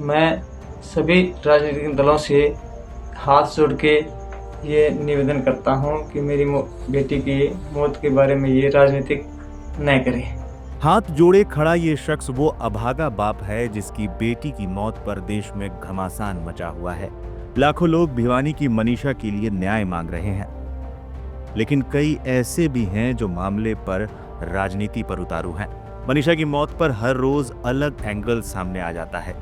मैं सभी राजनीतिक दलों से हाथ जोड़ के ये निवेदन करता हूँ कि मेरी बेटी की मौत के बारे में ये राजनीतिक न करें। हाथ जोड़े खड़ा ये शख्स वो अभागा बाप है जिसकी बेटी की मौत पर देश में घमासान मचा हुआ है। लाखों लोग भिवानी की मनीषा के लिए न्याय मांग रहे हैं, लेकिन कई ऐसे भी हैं जो मामले पर राजनीति पर उतारू हैं। मनीषा की मौत पर हर रोज अलग एंगल सामने आ जाता है।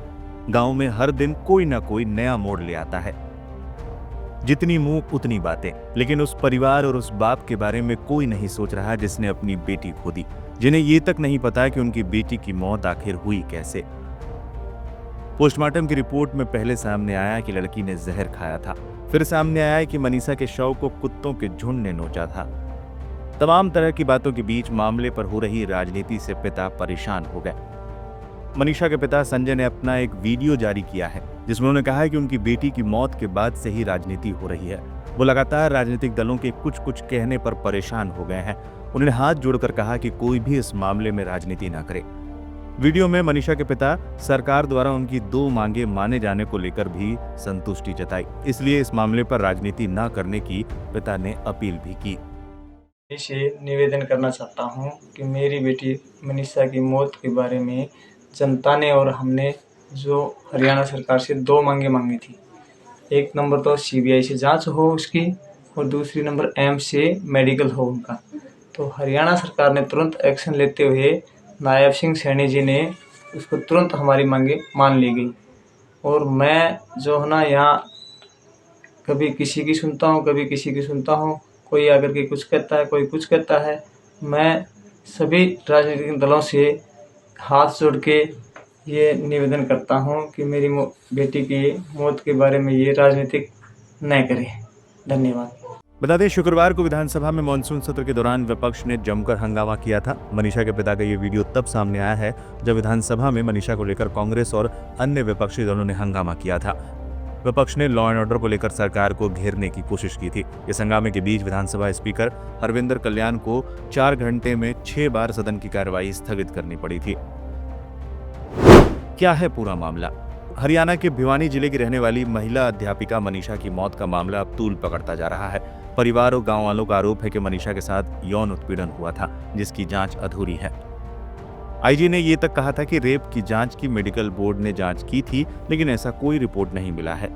गांव में हर दिन कोई ना कोई नया मोड़ ले आता है। जितनी मुंह उतनी बातें, लेकिन उस परिवार और उस बाप के बारे में कोई नहीं सोच रहा जिसने अपनी बेटी खो दी, जिन्हें ये तक नहीं पता कि उनकी बेटी की मौत आखिर हुई कैसे। पोस्टमार्टम की रिपोर्ट में पहले सामने आया कि लड़की ने जहर खाया था, फिर सामने आया कि मनीषा के शव को कुत्तों के झुंड ने नोचा था। तमाम तरह की बातों के बीच मामले पर हो रही राजनीति से पिता परेशान हो गए। मनीषा के पिता संजय ने अपना एक वीडियो जारी किया है जिसमें उन्होंने कहा है कि उनकी बेटी की मौत के बाद से ही राजनीति हो रही है। वो लगातार राजनीतिक दलों के कुछ कुछ कहने पर परेशान हो गए हैं। उन्होंने हाथ जोड़कर कहा कि कोई भी इस मामले में राजनीति ना करे। वीडियो में मनीषा के पिता सरकार द्वारा उनकी 2 मांगे माने जाने को लेकर भी संतुष्टि जताई, इसलिए इस मामले पर राजनीति न करने की पिता ने अपील भी की। इसे निवेदन करना चाहता हूँ कि मेरी बेटी मनीषा की मौत के बारे में जनता ने और हमने जो हरियाणा सरकार से 2 मांगे मांगी थी। एक नंबर तो सीबीआई से जांच हो उसकी, और दूसरी नंबर एम्स से मेडिकल हो उनका। तो हरियाणा सरकार ने तुरंत एक्शन लेते हुए नायब सिंह सैनी जी ने उसको तुरंत हमारी मांगे मान ली गई। और मैं जो है ना यहाँ कभी किसी की सुनता हूँ, कभी किसी की सुनता हूँ, कोई आकर के कुछ कहता है, कोई कुछ कहता है। मैं सभी राजनीतिक दलों से हाथ जोड़ के ये निवेदन करता हूँ कि मेरी बेटी की मौत के बारे में ये राजनीतिक न करें। धन्यवाद। बता दें, शुक्रवार को विधानसभा में मानसून सत्र के दौरान विपक्ष ने जमकर हंगामा किया था। मनीषा के पिता का ये वीडियो तब सामने आया है जब विधानसभा में मनीषा को लेकर कांग्रेस और अन्य विपक्षी दलों ने हंगामा किया था। विपक्ष ने लॉ एंड ऑर्डर को लेकर सरकार को घेरने की कोशिश की थी। इस हंगामे के बीच विधानसभा स्पीकर हरविंदर कल्याण को 4 घंटे में 6 बार सदन की कार्रवाई स्थगित करनी पड़ी थी। क्या है पूरा मामला? हरियाणा के भिवानी जिले की रहने वाली महिला अध्यापिका मनीषा की मौत का मामला अब तूल पकड़ता जा रहा है। परिवार और गांव वालों का आरोप है कि मनीषा के साथ यौन उत्पीड़न हुआ था, जिसकी जांच अधूरी है। आईजी ने यह तक कहा था कि रेप की जांच की मेडिकल बोर्ड ने जांच की थी, लेकिन ऐसा कोई रिपोर्ट नहीं मिला है।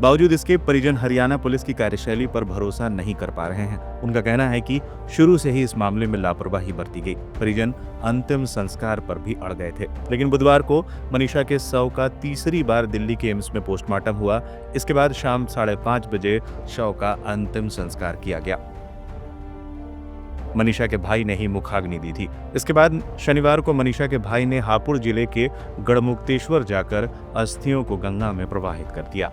बावजूद इसके परिजन हरियाणा पुलिस की कार्यशैली पर भरोसा नहीं कर पा रहे हैं। उनका कहना है कि शुरू से ही इस मामले में लापरवाही बरती गई। परिजन अंतिम संस्कार पर भी अड़ गए थे, लेकिन बुधवार को मनीषा के शव का तीसरी बार दिल्ली के एम्स में पोस्टमार्टम हुआ। इसके बाद शाम 5:30 बजे शव का अंतिम संस्कार किया गया। मनीषा के भाई ने ही मुखाग्नि दी थी। इसके बाद शनिवार को मनीषा के भाई ने हापुड़ जिले के गढ़मुक्तेश्वर जाकर अस्थियों को गंगा में प्रवाहित कर दिया।